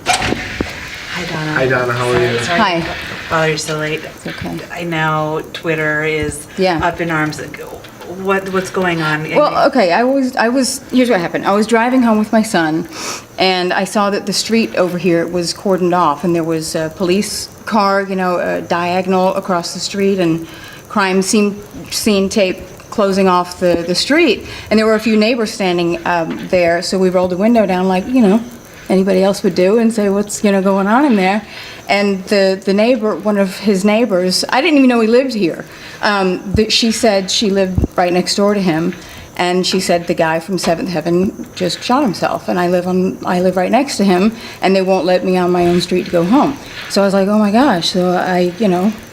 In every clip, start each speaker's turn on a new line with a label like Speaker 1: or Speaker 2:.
Speaker 1: Hi, Donna.
Speaker 2: Hi, Donna. How are you?
Speaker 1: Sorry
Speaker 3: Hi.
Speaker 1: to bother you so late.
Speaker 3: It's okay.
Speaker 1: I know Twitter is up in arms. What's going on?
Speaker 3: Well, okay, here's what happened. I was driving home with my son, and I saw that the street over here was cordoned off, and there was a police car, diagonal across the street, and crime scene tape closing off the street. And there were a few neighbors standing there, so we rolled the window down like, anybody else would do, and say, what's, going on in there? And the neighbor, one of his neighbors, I didn't even know he lived here. She said she lived right next door to him, and she said the guy from Seventh Heaven just shot himself, and I live right next to him, and they won't let me on my own street to go home. So I was like, oh my gosh. So I,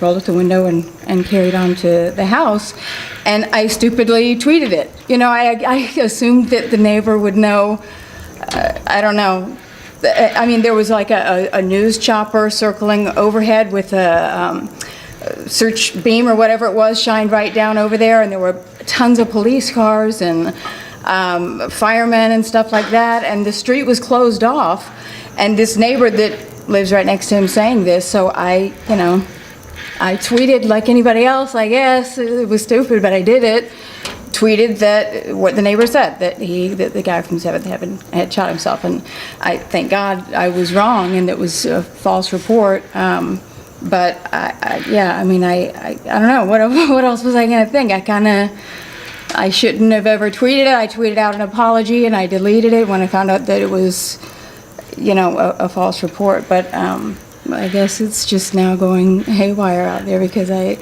Speaker 3: rolled up the window and carried on to the house, and I stupidly tweeted it. I assumed that the neighbor would know. I don't know. I mean, there was like a news chopper circling overhead with a search beam or whatever it was shined right down over there, and there were tons of police cars and firemen and stuff like that, and the street was closed off, and this neighbor that lives right next to him saying this, so I tweeted like anybody else, I guess. It was stupid, but I did it. Tweeted that what the neighbor said, that the guy from Seventh Heaven had shot himself, and I thank God I was wrong and it was a false report. But I don't know what else was I gonna think. I shouldn't have ever tweeted it. I tweeted out an apology and I deleted it when I found out that it was a false report. But I guess it's just now going haywire out there because I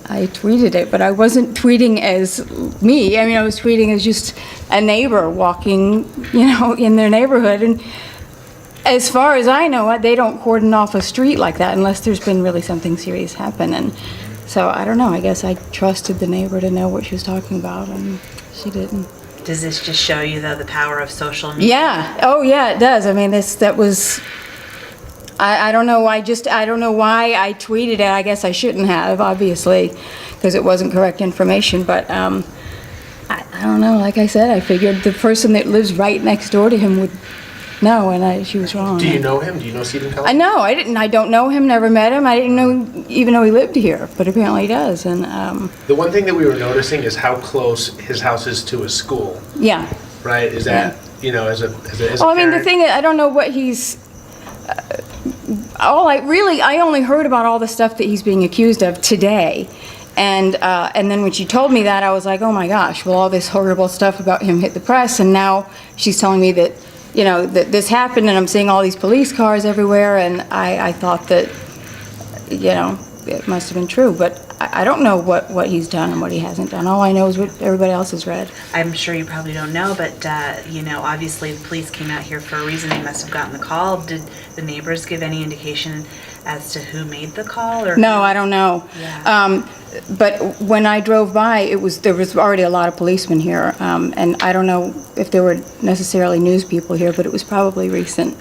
Speaker 3: tweeted it, but I wasn't tweeting as me. I mean, I was tweeting as just a neighbor walking, in their neighborhood. And as far as I know, they don't cordon off a street like that unless there's been really something serious happen. And so I don't know. I guess I trusted the neighbor to know what she was talking about, and she didn't.
Speaker 1: Does this just show you, though, the power of social media?
Speaker 3: Yeah. Oh, yeah, it does. I mean, that was. I don't know. I don't know why I tweeted it. I guess I shouldn't have, obviously, because it wasn't correct information. But I don't know. Like I said, I figured the person that lives right next door to him would know, and she was wrong.
Speaker 2: Do you know him? Do you know Stephen Keller?
Speaker 3: I didn't. I don't know him. Never met him. I didn't even know he lived here, but apparently he does. And
Speaker 2: the one thing that we were noticing is how close his house is to a school.
Speaker 3: Yeah.
Speaker 2: Right? Is that as a
Speaker 3: well, I mean, the
Speaker 2: parent?
Speaker 3: thing is, I don't know what he's. I only heard about all the stuff that he's being accused of today, and then when she told me that, I was like, oh my gosh, well, all this horrible stuff about him hit the press, and now she's telling me that that this happened, and I'm seeing all these police cars everywhere, and I thought that it must have been true, but I don't know what he's done and what he hasn't done. All I know is what everybody else has read.
Speaker 1: I'm sure you probably don't know, but obviously the police came out here for a reason. They must have gotten the call. Did the neighbors give any indication as to who made the call? Or
Speaker 3: no, I don't know.
Speaker 1: Yeah.
Speaker 3: But when I drove by, there was already a lot of policemen here, and I don't know if there were necessarily news people here, but it was probably recent.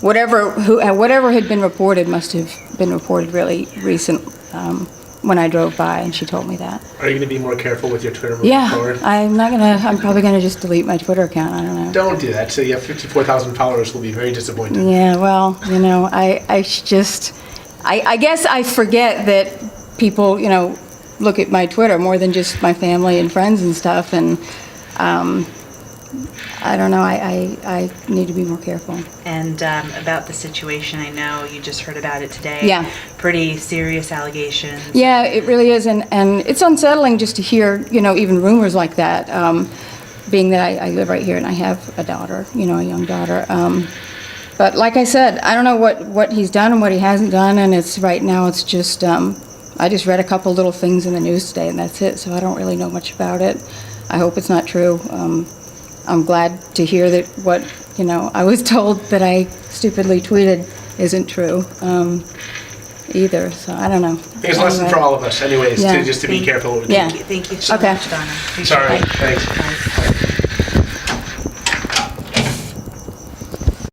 Speaker 3: Whatever had been reported must have been reported really recent. When I drove by, and she told me that.
Speaker 2: Are you going to be more careful with your Twitter moving forward?
Speaker 3: I'm probably going to just delete my Twitter account. I don't know.
Speaker 2: Don't do that. So you have 54,000 followers will be very disappointed.
Speaker 3: Yeah, well, I guess I forget that people, look at my Twitter more than just my family and friends and stuff, and I don't know, I need to be more careful.
Speaker 1: And about the situation, I know you just heard about it today.
Speaker 3: Yeah.
Speaker 1: Pretty serious allegations.
Speaker 3: Yeah, it really is, and it's unsettling just to hear, even rumors like that, being that I live right here and I have a daughter, a young daughter. But like I said, I don't know what he's done and what he hasn't done, and right now it's just, I just read a couple little things in the news today, and that's it, so I don't really know much about it. I hope it's not true. I'm glad to hear that what, I was told that I stupidly tweeted isn't true either, so I don't know.
Speaker 2: I think it's a lesson for all of us anyways,
Speaker 3: Yeah.
Speaker 2: just to be careful what we do.
Speaker 3: Yeah.
Speaker 1: Thank you so
Speaker 3: Okay.
Speaker 1: much, Donna. Appreciate
Speaker 2: Sorry,
Speaker 1: it.
Speaker 2: thanks.
Speaker 1: Bye.